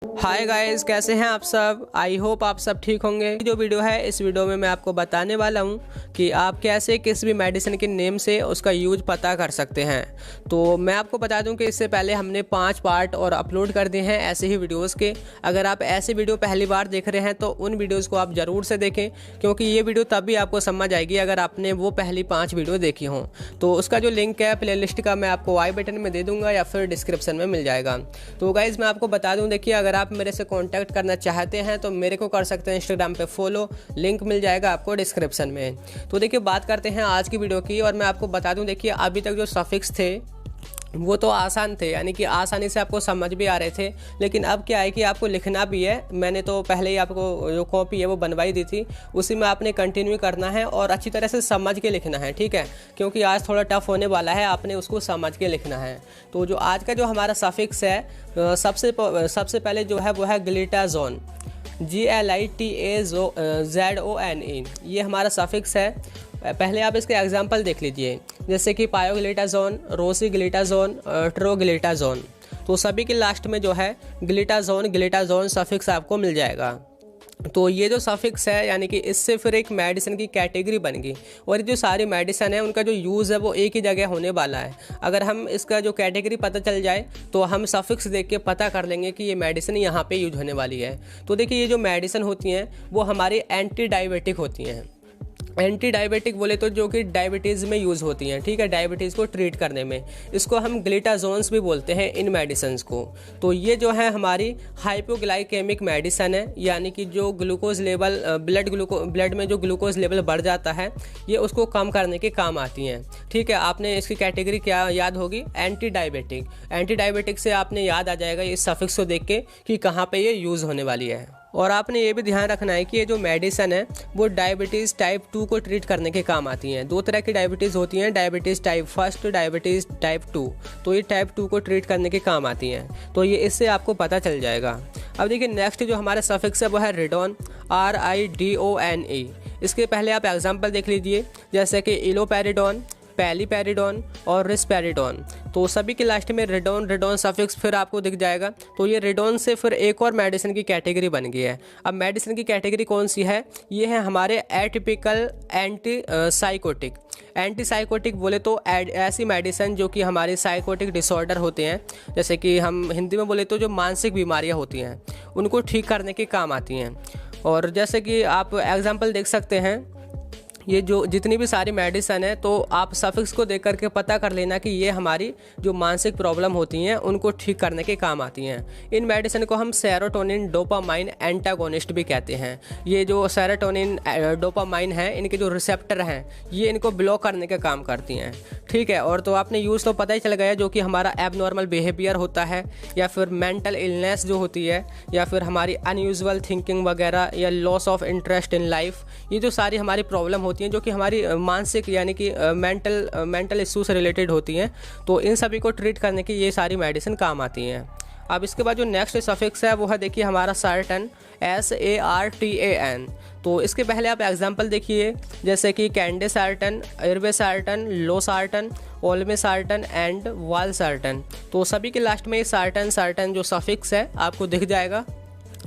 Hi guys, कैसे हैं आप सब। आई होप आप सब ठीक होंगे। जो वीडियो है इस वीडियो में मैं आपको बताने वाला हूं कि आप कैसे किसी भी मेडिसिन के नेम से उसका यूज पता कर सकते हैं। तो मैं आपको बता दूं कि इससे पहले हमने 5 पार्ट और अपलोड कर दिए हैं ऐसे ही वीडियोस के। अगर आप ऐसे वीडियो पहली बार देख रहे हैं तो उन वीडियोज़ को आप ज़रूर से देखें, क्योंकि ये वीडियो तभी आपको समझ आएगी अगर आपने वो पहली 5 वीडियो देखी हों। तो उसका जो लिंक है प्लेलिस्ट का मैं आपको आई बटन में दे दूँगा या फिर डिस्क्रिप्शन में मिल जाएगा। तो गाइज़ मैं आपको बता दूँ, देखिए अगर आप मेरे से कांटेक्ट करना चाहते हैं तो मेरे को कर सकते हैं इंस्टाग्राम पे फॉलो, लिंक मिल जाएगा आपको डिस्क्रिप्शन में। तो देखिए बात करते हैं आज की वीडियो की, और मैं आपको बता दूं, देखिए अभी तक जो सफिक्स थे वो तो आसान थे, यानी कि आसानी से आपको समझ भी आ रहे थे। लेकिन अब क्या है कि आपको लिखना भी है। मैंने तो पहले ही आपको जो कॉपी है वो बनवाई दी थी, उसी में आपने कंटिन्यू करना है और अच्छी तरह से समझ के लिखना है, ठीक है, क्योंकि आज थोड़ा टफ होने वाला है, आपने उसको समझ के लिखना है। तो जो आज का जो हमारा सफिक्स है सबसे पहले जो है वो है ग्लिटाजोन, GLITAZONE, ये हमारा सफिक्स है। पहले आप इसके एग्जांपल देख लीजिए, जैसे कि पायोग्लिटाजोन, रोसीग्लिटाजोन, ट्रोग्लिटाजोन। तो सभी के लास्ट में जो है ग्लिटाजोन सफिक्स आपको मिल जाएगा। तो ये जो सफिक्स है यानी कि इससे फिर एक मेडिसिन की कैटेगरी बन गई, और ये जो सारी मेडिसिन है उनका जो यूज़ है वो एक ही जगह होने वाला है। अगर हम इसका जो कैटेगरी पता चल जाए तो हम सफिक्स देख के पता कर लेंगे कि ये मेडिसिन यहाँ पे यूज होने वाली है। तो देखिए ये जो मेडिसिन होती हैं वो हमारी एंटी डायबिटिक होती हैं। एंटी डायबिटिक बोले तो जो कि डायबिटीज़ में यूज़ होती हैं, ठीक है, डायबिटीज़ को ट्रीट करने में। इसको हम ग्लिटाजोन्स भी बोलते हैं इन मेडिसिन्स को। तो ये जो है हमारी हाइपोग्लाइकेमिक मेडिसिन है, यानी कि जो ग्लूकोज लेवल ब्लड में जो ग्लूकोज लेवल बढ़ जाता है ये उसको कम करने के काम आती हैं, ठीक है। आपने इसकी कैटेगरी क्या याद होगी, एंटी डायबिटिक। एंटी डायबिटिक से आपने याद आ जाएगा इस सफिक्स को देख के कि कहाँ पर ये यूज़ होने वाली है। और आपने ये भी ध्यान रखना है कि ये जो मेडिसिन है वो डायबिटीज़ टाइप 2 को ट्रीट करने के काम आती हैं। 2 तरह की डायबिटीज़ होती हैं, डायबिटीज़ टाइप 1, डायबिटीज़ टाइप 2। तो ये टाइप 2 को ट्रीट करने के काम आती हैं। तो ये इससे आपको पता चल जाएगा। अब देखिए नेक्स्ट जो हमारा सफिक्स है वो है रिडोन, RIDONE। इसके पहले आप एग्जाम्पल देख लीजिए, जैसे कि इलोपेरिडोन, पैलीपेरिडोन और रिस्पेरिडोन। तो सभी के लास्ट में रिडोन सफिक्स फिर आपको दिख जाएगा। तो ये रिडोन से फिर एक और मेडिसिन की कैटेगरी बन गई है। अब मेडिसिन की कैटेगरी कौन सी है, ये है हमारे एटिपिकल एंटीसाइकोटिक। एंटीसाइकोटिक बोले तो ऐसी मेडिसिन जो कि हमारे साइकोटिक डिसऑर्डर होते हैं, जैसे कि हम हिंदी में बोले तो जो मानसिक बीमारियां होती हैं उनको ठीक करने के काम आती हैं। और जैसे कि आप एग्जाम्पल देख सकते हैं, ये जो जितनी भी सारी मेडिसिन है तो आप सफिक्स को देख करके पता कर लेना कि ये हमारी जो मानसिक प्रॉब्लम होती हैं उनको ठीक करने के काम आती हैं। इन मेडिसिन को हम सेरोटोनिन डोपामाइन एंटागोनिस्ट भी कहते हैं। ये जो सेरोटोनिन डोपामाइन है इनके जो रिसेप्टर हैं ये इनको ब्लॉक करने का काम करती हैं, ठीक है। और तो आपने यूज़ तो पता ही चल गया, जो कि हमारा एबनॉर्मल बिहेवियर होता है या फिर मेंटल इलनेस जो होती है या फिर हमारी अनयूजुअल थिंकिंग वगैरह या loss of interest in life, ये जो सारी हमारी प्रॉब्लम होती हैं जो कि हमारी मानसिक यानी कि मेंटल इशू से रिलेटेड होती हैं, तो इन सभी को ट्रीट करने की ये सारी मेडिसिन काम आती हैं। अब इसके बाद जो नेक्स्ट सफिक्स है वो है देखिए हमारा सर्टन, SARTAN। तो इसके पहले आप एग्जांपल देखिए, जैसे कि कैंडेसार्टन, इर्वेसार्टन, लोसार्टन, ओल्मेसार्टन एंड वालसार्टन। तो सभी के लास्ट में सार्टन जो सफिक्स है आपको दिख जाएगा।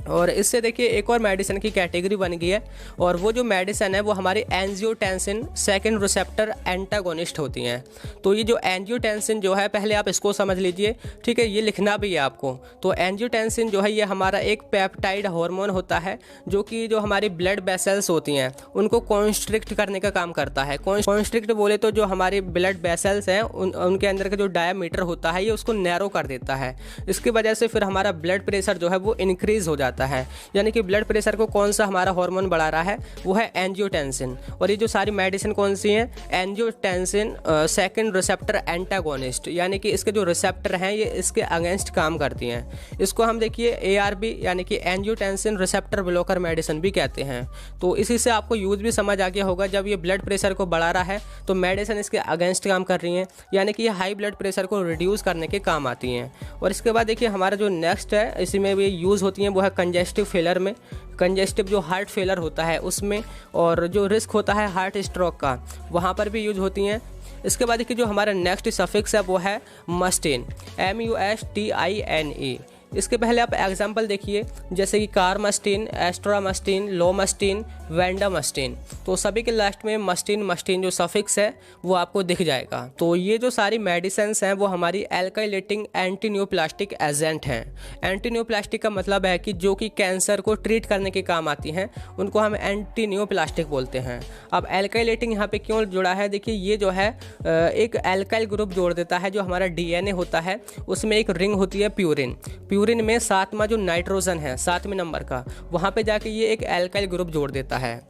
और इससे देखिए एक और मेडिसिन की कैटेगरी बन गई है, और वो जो मेडिसिन है वो हमारी एंजियोटेंसिन सेकंड रिसेप्टर एंटागोनिस्ट होती हैं। तो ये जो एंजियोटेंसिन जो है पहले आप इसको समझ लीजिए, ठीक है, ये लिखना भी है आपको। तो एंजियोटेंसिन जो है ये हमारा एक पेप्टाइड हार्मोन होता है जो कि जो हमारी ब्लड वेसल्स होती हैं उनको कॉन्स्ट्रिक्ट करने का काम करता है। कॉन्स्ट्रिक्ट बोले तो जो हमारी ब्लड वेसल्स हैं उनके अंदर का जो डायमीटर होता है ये उसको नैरो कर देता है। इसकी वजह से फिर हमारा ब्लड प्रेशर जो है वो इंक्रीज हो जाता है। यानी कि ब्लड प्रेशर को कौन सा हमारा हार्मोन बढ़ा रहा है, वो है एंजियोटेंसिन। और ये जो सारी मेडिसिन कौन सी हैं, एंजियोटेंसिन सेकंड रिसेप्टर एंटागोनिस्ट, यानी कि इसके जो रिसेप्टर हैं ये इसके अगेंस्ट काम करती हैं। इसको हम देखिए ARB यानी कि एंजियोटेंसिन रिसेप्टर ब्लॉकर मेडिसिन भी कहते हैं। तो इसी से आपको यूज भी समझ आ गया होगा, जब ये ब्लड प्रेशर को बढ़ा रहा है तो मेडिसिन इसके अगेंस्ट काम कर रही हैं, यानी कि ये हाई ब्लड प्रेशर को रिड्यूस करने के काम आती हैं। और इसके बाद देखिए हमारा जो नेक्स्ट है इसी में भी यूज़ होती हैं वो है कंजेस्टिव फेलर में, कंजेस्टिव जो हार्ट फेलर होता है उसमें, और जो रिस्क होता है हार्ट स्ट्रोक का वहाँ पर भी यूज होती हैं। इसके बाद देखिए जो हमारा नेक्स्ट सफिक्स है वो है मस्टिन, MUSTINE। इसके पहले आप एग्जाम्पल देखिए, जैसे कि कार्मास्टिन, एस्ट्रामास्टिन, लोमास्टिन, वेंडामास्टिन। तो सभी के लास्ट में मस्टिन मस्टिन जो सफिक्स है वो आपको दिख जाएगा। तो ये जो सारी मेडिसिन्स हैं वो हमारी एल्काइलेटिंग एंटी न्यूप्लास्टिक एजेंट हैं। एंटी न्यूप्लास्टिक का मतलब है कि जो कि कैंसर को ट्रीट करने के काम आती हैं, उनको हम एंटी न्यूप्लास्टिक बोलते हैं। अब एल्काइलेटिंग यहाँ पे क्यों जुड़ा है, देखिए ये जो है एक एल्काइल ग्रुप जोड़ देता है। जो हमारा डीएनए होता है उसमें एक रिंग होती है प्यूरिन। प्यूरिन में 7वां जो नाइट्रोजन है 7वें नंबर का, वहाँ पे जाके ये एक एल्काइल ग्रुप जोड़ देता है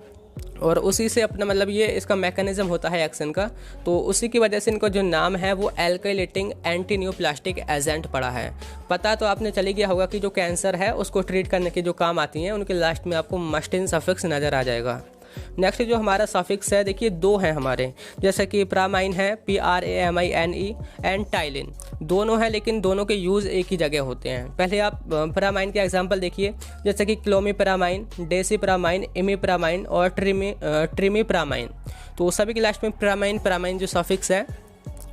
और उसी से अपना मतलब ये इसका मैकेनिज्म होता है एक्शन का। तो उसी की वजह से इनको जो नाम है वो एल्काइलेटिंग एंटी न्यूप्लास्टिक एजेंट पड़ा है। पता तो आपने चली गया होगा कि जो कैंसर है उसको ट्रीट करने के जो काम आती हैं उनके लास्ट में आपको मस्टिन सफिक्स नज़र आ जाएगा। नेक्स्ट जो हमारा सफिक्स है, देखिए 2 हैं हमारे, जैसे कि प्रामाइन है PRAMINE एंड टाइलिन। दोनों हैं लेकिन दोनों के यूज़ एक ही जगह होते हैं। पहले आप प्रामाइन के एग्जांपल देखिए, जैसे कि क्लोमिप्रामाइन, डेसिप्रामाइन, इमिप्रामाइन और ट्रिमिप्रामाइन। तो सभी के लास्ट में प्रामाइन जो सफिक्स है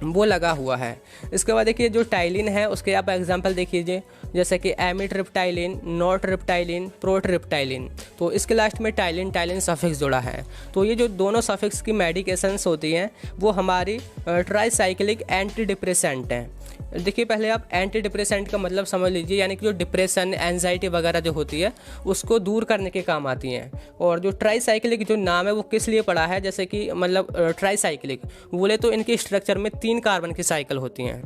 वो लगा हुआ है। इसके बाद देखिए जो टाइलिन है उसके आप एग्जांपल देखिए, जैसे कि एमिट्रिप्टाइलिन, नॉट्रिप्टाइलिन, प्रोट्रिप्टाइलिन। तो इसके लास्ट में टाइलिन सफिक्स जुड़ा है। तो ये जो दोनों सफिक्स की मेडिकेशंस होती हैं वो हमारी ट्राईसाइक्लिक एंटी डिप्रेसेंट हैं। देखिए पहले आप एंटी डिप्रेसेंट का मतलब समझ लीजिए, यानी कि जो डिप्रेशन, एंजाइटी वगैरह जो होती है उसको दूर करने के काम आती हैं। और जो ट्राईसाइक्लिक जो नाम है वो किस लिए पड़ा है, जैसे कि मतलब ट्राईसाइक्लिक बोले तो इनके स्ट्रक्चर में 3 कार्बन की साइकिल होती हैं,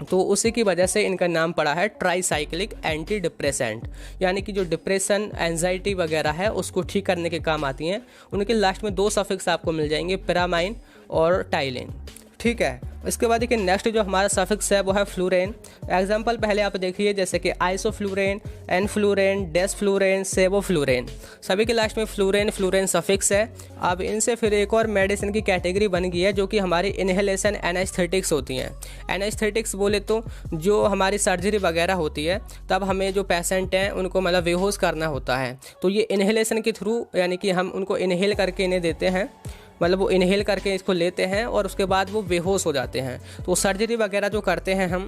तो उसी की वजह से इनका नाम पड़ा है ट्राईसाइक्लिक एंटी डिप्रेसेंट। यानी कि जो डिप्रेशन, एंजाइटी वगैरह है उसको ठीक करने के काम आती हैं। उनके लास्ट में 2 सफिक्स आपको मिल जाएंगे, पैरामाइन और टाइलिन। ठीक है, इसके बाद देखिए नेक्स्ट जो हमारा सफिक्स है वो है फ्लूरेन। एग्जांपल पहले आप देखिए, जैसे कि आइसोफ्लूरेन, एनफ्लूरेन, डेसफ्लूरेन, सेवोफ्लूरेन। सभी के लास्ट में फ्लूरेन सफिक्स है। अब इनसे फिर एक और मेडिसिन की कैटेगरी बन गई है जो कि हमारी इनहेलेशन एनेस्थेटिक्स होती हैं। एनेस्थेटिक्स बोले तो जो हमारी सर्जरी वगैरह होती है तब हमें जो पेशेंट हैं उनको मतलब बेहोश करना होता है, तो ये इनहेलेशन के थ्रू, यानी कि हम उनको इनहेल करके इन्हें देते हैं, मतलब वो इनहेल करके इसको लेते हैं और उसके बाद वो बेहोश हो जाते हैं। तो सर्जरी वगैरह जो करते हैं हम,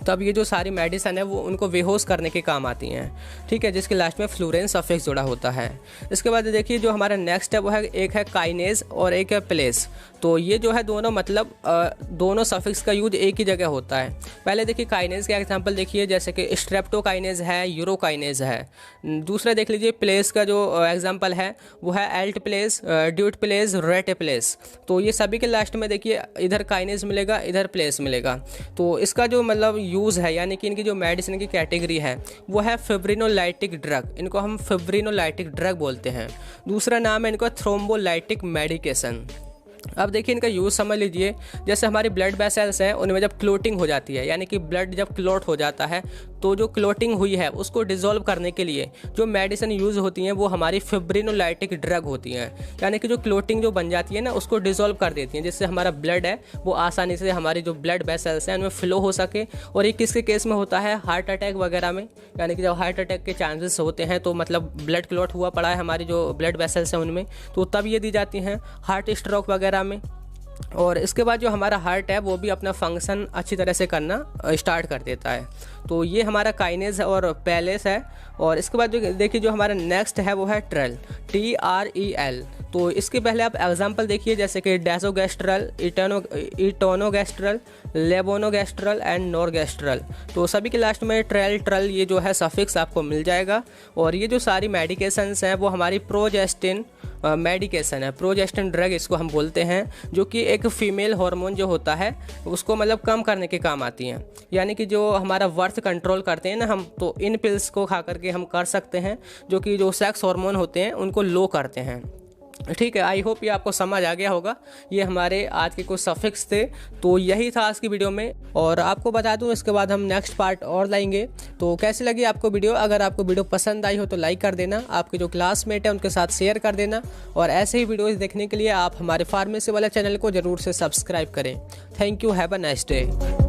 तब ये जो सारी मेडिसिन है वो उनको बेहोश करने के काम आती हैं। ठीक है, जिसके लास्ट में फ्लूरेन सफिक्स जुड़ा होता है। इसके बाद देखिए जो हमारा नेक्स्ट है वो है, एक है काइनेज और एक है प्लेस। तो ये जो है दोनों मतलब दोनों सफिक्स का यूज एक ही जगह होता है। पहले देखिए काइनेज के एग्जांपल देखिए, जैसे कि स्ट्रेप्टोकाइनेज है, यूरोकाइनेज है। दूसरा देख लीजिए प्लेस का जो एग्जांपल है वो है Alt place, duet place, rate place. तो ये सभी के लास्ट में देखिए इधर काइनेज मिलेगा, इधर प्लेस मिलेगा। तो इसका जो मतलब यूज़ है, यानी कि इनकी जो मेडिसिन की कैटेगरी है वो है फिब्रिनोलाइटिक ड्रग। इनको हम फिब्रिनोलाइटिक ड्रग बोलते हैं। दूसरा नाम है इनका थ्रोम्बोलाइटिक मेडिकेशन। अब देखिए इनका यूज़ समझ लीजिए, जैसे हमारी ब्लड वेसल्स हैं उनमें जब क्लोटिंग हो जाती है, यानी कि ब्लड जब क्लोट हो जाता है तो जो क्लोटिंग हुई है उसको डिसॉल्व करने के लिए जो मेडिसिन यूज़ होती हैं वो हमारी फिब्रिनोलाइटिक ड्रग होती हैं। यानी कि जो क्लोटिंग जो बन जाती है ना उसको डिसॉल्व कर देती हैं, जिससे हमारा ब्लड है वो आसानी से हमारी जो ब्लड वेसल्स हैं उनमें फ्लो हो सके। और ये किसके केस में होता है, हार्ट अटैक वगैरह में, यानी कि जब हार्ट अटैक के चांसेस होते हैं तो मतलब ब्लड क्लोट हुआ पड़ा है हमारी जो ब्लड वेसल्स हैं उनमें, तो तब ये दी जाती हैं। हार्ट स्ट्रोक वगैरह में। और इसके बाद जो हमारा हार्ट है वो भी अपना फंक्शन अच्छी तरह से करना स्टार्ट कर देता है। तो ये हमारा काइनेज और पैलेस है। और इसके बाद जो देखिए जो हमारा नेक्स्ट है वो है ट्रेल, TREL। तो इसके पहले आप एग्जांपल देखिए, जैसे कि डेसोगेस्ट्रल, इटोनोगेस्ट्रल, लेबोनोगेस्ट्रल एंड नोरगेस्ट्रल। तो सभी के लास्ट में ट्रेल ये जो है सफिक्स आपको मिल जाएगा। और ये जो सारी मेडिकेशंस हैं वो हमारी प्रोजेस्टिन मेडिकेशन है, प्रोजेस्टिन ड्रग इसको हम बोलते हैं, जो कि एक फीमेल हार्मोन जो होता है उसको मतलब कम करने के काम आती हैं। यानी कि जो हमारा वर्थ कंट्रोल करते हैं ना हम, तो इन पिल्स को खा करके हम कर सकते हैं, जो कि जो सेक्स हार्मोन होते हैं उनको लो करते हैं। ठीक है, आई होप ये आपको समझ आ गया होगा। ये हमारे आज के कुछ सफिक्स थे। तो यही था आज की वीडियो में। और आपको बता दूं इसके बाद हम नेक्स्ट पार्ट और लाएंगे। तो कैसी लगी आपको वीडियो? अगर आपको वीडियो पसंद आई हो तो लाइक कर देना, आपके जो क्लासमेट है उनके साथ शेयर कर देना। और ऐसे ही वीडियोज़ देखने के लिए आप हमारे फार्मेसी वाला चैनल को ज़रूर से सब्सक्राइब करें। Thank you, have a nice day.